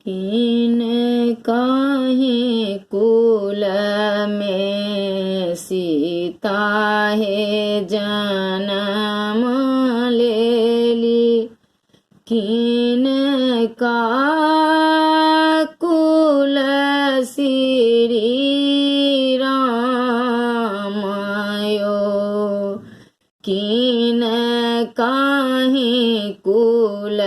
किन काहे कुल में सीता है जन्म लेली। किन का कुल श्री राम यो। किन काहे कुल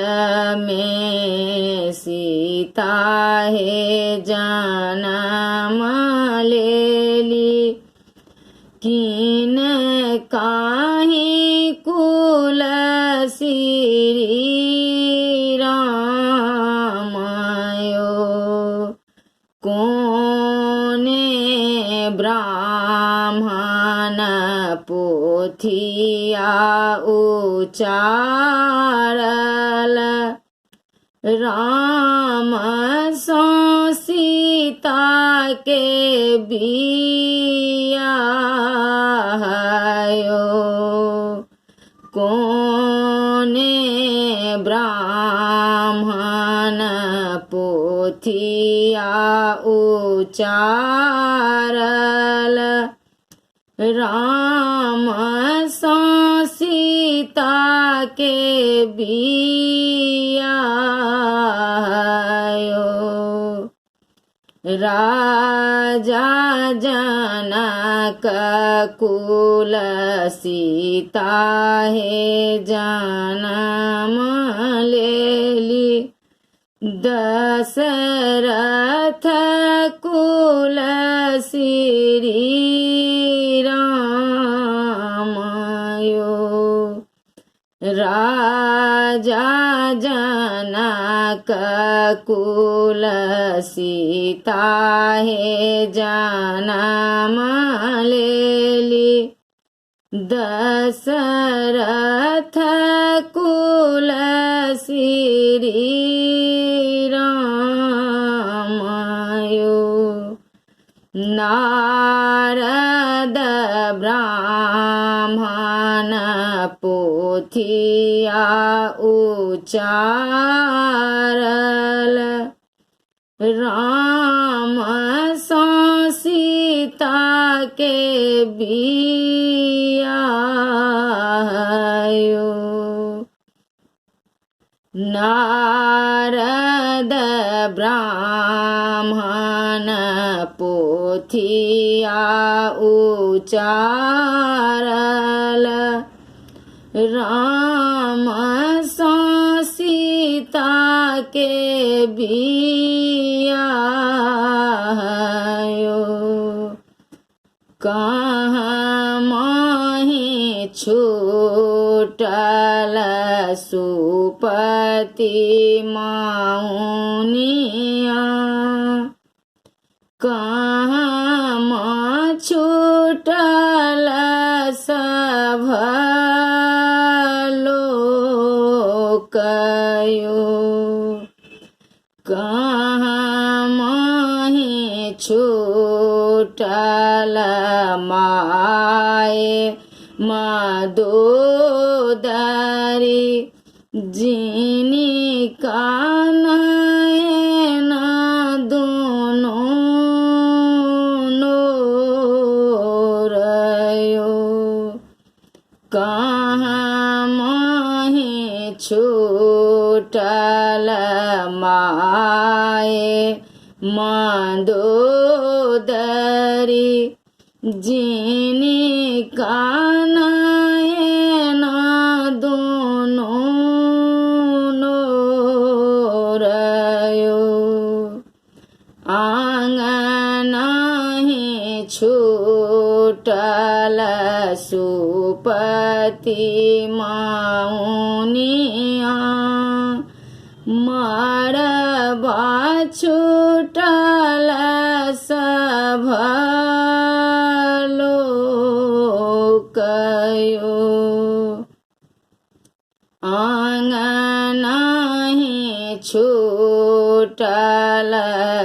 में सीता है जन्म लेली। किन काहे कुल श्री राम यो। कोने ब्राह्मण पोथिया उचारल। राम सो सीता के बियायो। कोने ब्राह्मण पोथिया उचारल। राम सो सीता के बियायो। राजा जनक कुल सीता है जन्म लेली। दशरथ कुल श्री राम यो। राजा जनक कुल सीता है जन्म लेली। दशरथ कुल श्री राम यो। नारद ब्राह्मण पोथिया उचारल। राम सो सीता के बियायो। नारद ब्राह्मण पोथिया उचारल। राम सो सीता के बियायो। कहाँ माही छूटल सुपति माउनिया। कहाँ माँ छूटल सभ लोकयो। कहाँ माही छूटल माए मदोदरी। जिनी का नयन दोनों नोरयो। कहाँ माही छूटल माए मदोदरी। जिनी का नयन दोनों नोरयो। आंगनाहि छूटल सुपति माउनिया। मरबा छूटल सभ लोकयो। आंगनाहि छूटल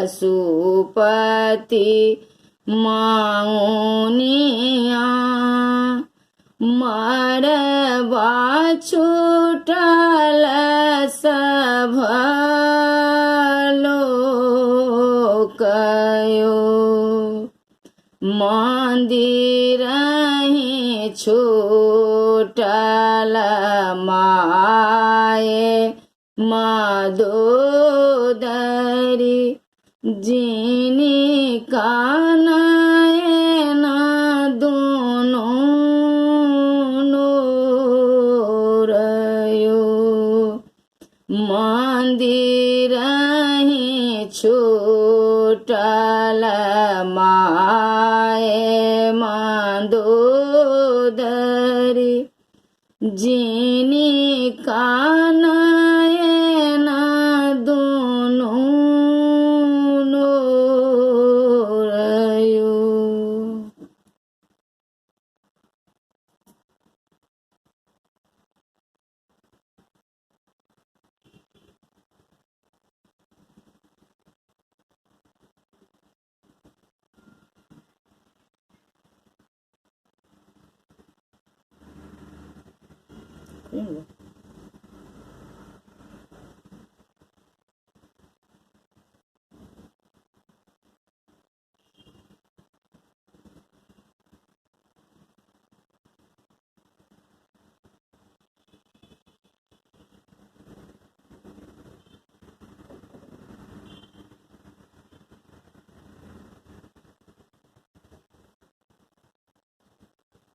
सुपति माउनिया। मरबा छूटल सभ लोकयो। मंदिरहि छूटल माये मदोदरी जिनी कानयन दुनो नोरयो मंदिरहि छूटल माये मदोदरी जिनी कानयन दुनो नोरयो। Bingo.